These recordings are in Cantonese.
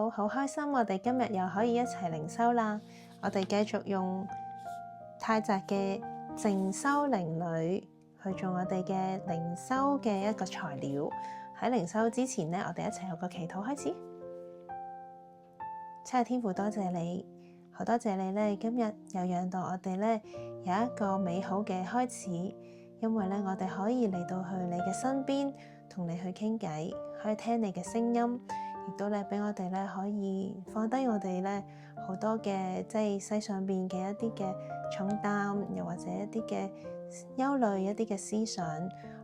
好開心，我哋今日又可以一齊靈修啦。我哋繼續用泰澤嘅靜修靈旅去做我哋嘅靈修嘅一個材料。喺靈修之前呢，我哋一齊有個祈禱開始。親愛天父，多謝你，好多謝你呢，今日又讓到我哋呢有一個美好嘅開始，因為呢，我哋可以嚟到去你嘅身邊，同你去傾偈，可以聽你嘅聲音，亦都咧俾我哋咧可以放低我哋咧好多嘅即係世上邊嘅一啲嘅重擔，又或者一啲嘅憂慮，一啲嘅思想，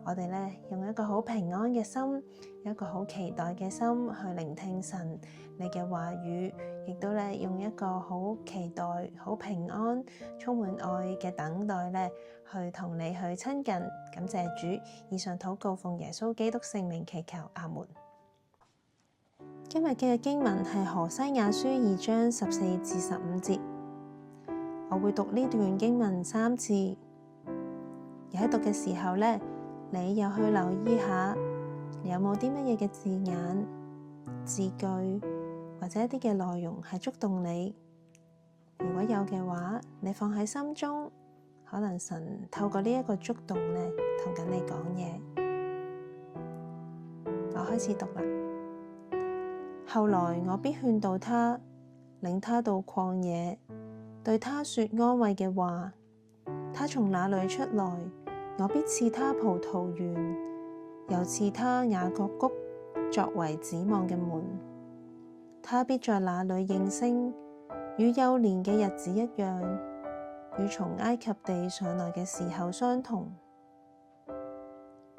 我哋咧用一個好平安嘅心，一個好期待嘅心去聆聽神你嘅話語，亦都咧用一個好期待、好平安、充滿愛嘅等待咧，去同你去親近。感謝主，以上禱告奉耶穌基督聖名祈求，阿門。今日嘅經文係何西阿書2章14至15節，我會讀呢段經文3次。而喺讀嘅時候呢，你又去留意下，你有冇啲乜嘢嘅字眼、字句或者一啲嘅內容係觸動你？如果有嘅話，你放喺心中，可能神透過呢一個觸動呢，同緊你講嘢。我開始讀啦。後來我必勸導他，領他到曠野，對他說安慰嘅話。他從那裡出來，我必賜他葡萄園，又賜他雅各谷作為指望嘅門。他必在那裡應聲，與幼年嘅日子一樣，與從埃及地上來嘅時候相同。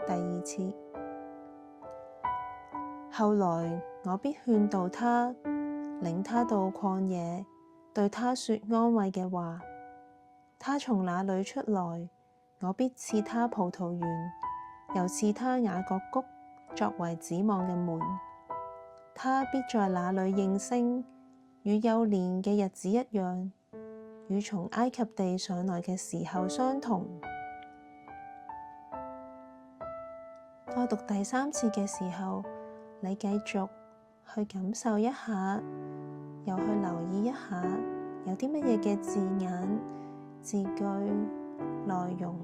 第2次。後來我必勸導他，領他到曠野，對他說安慰嘅話。他從那裡出來，我必賜他葡萄園，又賜他雅各谷作為指望嘅門。他必在那裡應聲，與幼年嘅日子一樣，與從埃及地上來嘅時候相同。我讀第3次嘅時候，你繼續去感受一下，又去留意一下，有啲乜嘢嘅字眼、字句、內容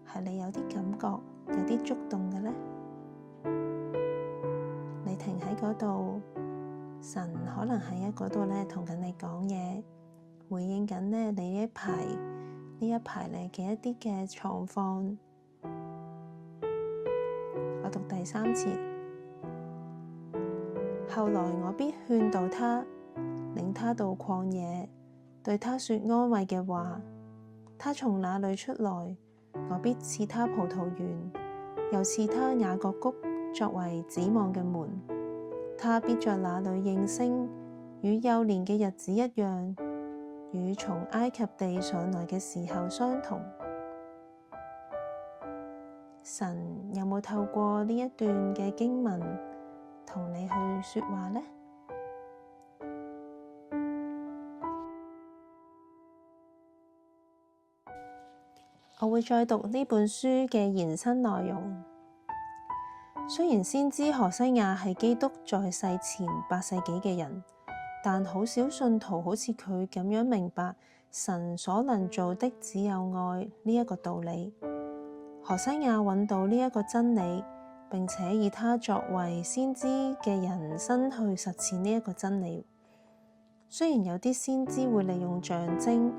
係你有啲感覺、有啲觸動嘅呢？你停喺嗰度，神可能喺嗰度咧同緊你講嘢，回應緊咧你呢一排你嘅一啲嘅狀況。我讀第3次。後來我必勸導他，領他到曠野，對他說安慰嘅話。他從那裡出來，我必賜他葡萄園，又賜他雅各谷作為指望嘅門。他必在那裡應聲，與幼年嘅日子一樣，與從埃及地上來嘅時候相同。神有冇透過呢一段嘅經文同你去說話呢？我會再讀呢本書嘅延伸內容。雖然先知何西阿係基督在世前8世紀嘅人，但好少信徒好似佢咁樣明白神所能做的只有愛呢一個道理。何西阿揾到呢一個真理，並且以他作為先知嘅人生去實踐呢一個真理。雖然有啲先知會利用象徵，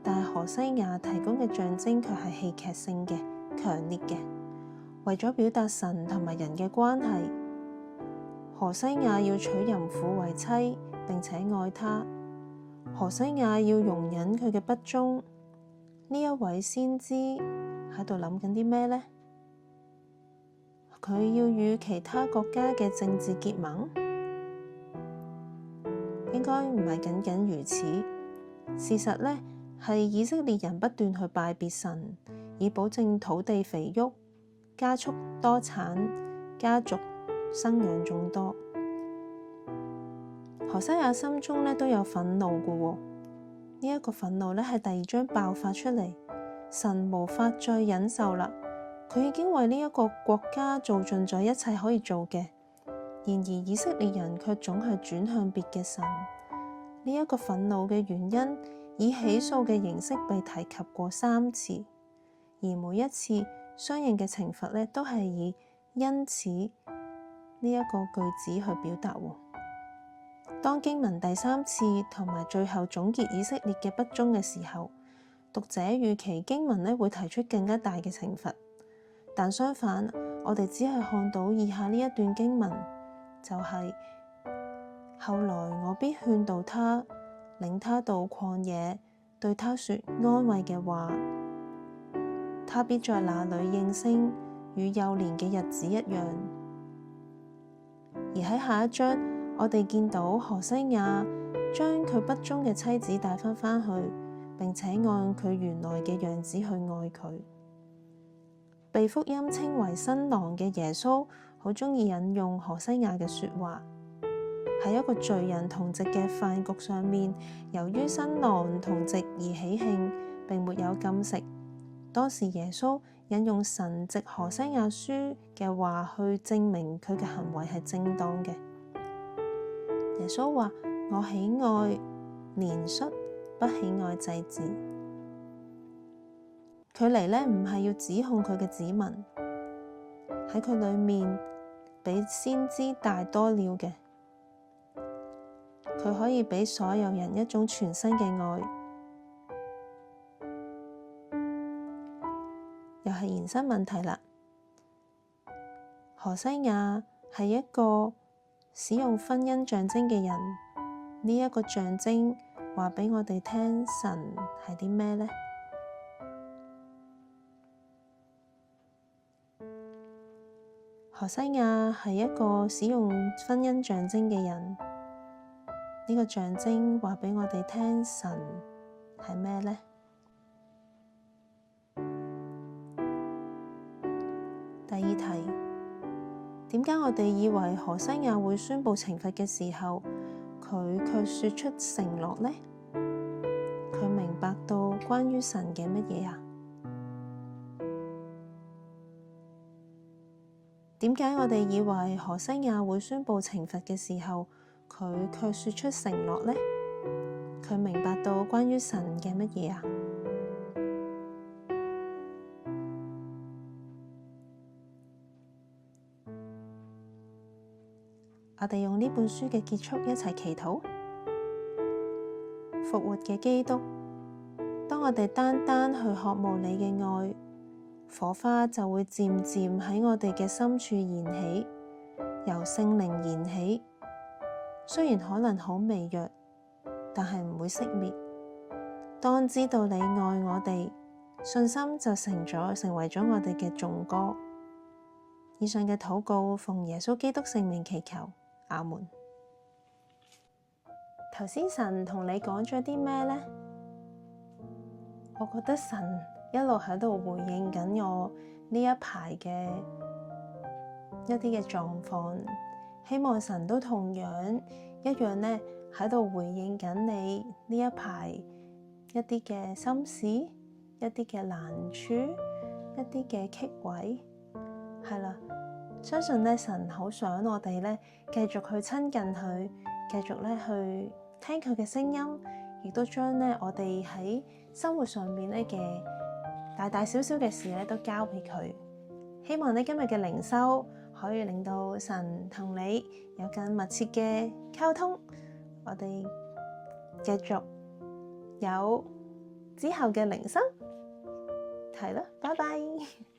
但係何西阿提供嘅象徵卻係戲劇性嘅、強烈嘅，為咗表達神同埋人嘅關係。何西阿要娶淫婦為妻，並且愛她。何西阿要容忍佢嘅不忠。呢一位先知喺度諗緊啲咩呢？佢要與其他國家嘅政治結盟？應該唔係僅僅如此。事實呢，係以色列人不斷去拜別神，以保證土地肥沃、加速多產、家族生養眾多。何西阿心中呢都有憤怒嘅喎。呢一個憤怒呢係第2章爆發出嚟，神無法再忍受啦。佢已經為呢一個國家做盡咗一切可以做嘅，然而以色列人卻總係轉向別嘅神。呢一個憤怒嘅原因，以起訴嘅形式被提及過3次，而每一次相應嘅懲罰呢，都係以因此呢一個句子去表達。當經文第3次同埋最後總結以色列嘅不忠嘅時候，讀者預期經文呢會提出更加大嘅懲罰，但相反，我哋只係看到以下呢一段經文，就係後來我必勸導他，領他到曠野，對他說安慰嘅話，他必在那裡應聲，與幼年嘅日子一樣。而喺下一章，我哋見到何西亞將佢不忠嘅妻子帶返去，並且按佢原來嘅樣子去愛佢。被福音稱為新郎嘅耶穌，好鍾意引用何西亞嘅說話。喺一個罪人同席嘅飯局上面，由於新郎同席而喜慶，並沒有禁食。當時耶穌引用神藉何西亞書嘅話去證明佢嘅行為係正當嘅。耶穌話：我喜愛憐恤，不喜愛祭祀。佢嚟呢唔係要指控佢嘅子民，喺佢裏面比先知大多了嘅。佢可以畀所有人一種全新嘅愛。又係延伸問題啦。何西亞係一個使用婚姻象徵嘅人，呢一個象徵話畀我哋聽，神係啲咩呢？何西亞係一個使用婚姻象徵嘅人。呢個象徵話畀我哋聽，神係咩呢？第2題，點解我哋以為何西亞會宣佈懲罰嘅時候，佢卻說出承諾呢？佢明白到關於神嘅乜嘢啊？點解我哋以為何西亞會宣佈懲罰嘅時候，佢卻說出承諾呢？佢明白到關於神嘅乜嘢啊？我哋用呢本書嘅結束一齊祈禱。復活嘅基督，當我哋單單去渴慕你嘅愛，火花就會漸漸喺我哋嘅深處燃起，由聖靈燃起。雖然可能好微弱，但係唔會熄滅。當知道你愛我哋，信心就成為咗我哋嘅頌歌。以上嘅禱告奉耶穌基督聖名祈求，阿門。頭先神同你講咗啲咩呢？我覺得神一路喺度回應緊我呢一排嘅一啲嘅狀況。希望神都同樣一樣呢，喺度回應緊你呢一排一啲嘅心事，一啲嘅難處，一啲嘅棘位，係啦。相信呢，神好想我哋呢繼續去親近佢，繼續呢去聽佢嘅聲音，亦都將呢我哋喺生活上面呢嘅大大小小嘅事呢都交俾佢。希望呢今日嘅靈修可以令到神同你有更密切嘅溝通，我哋繼續有之後嘅靈修，係啦，拜拜。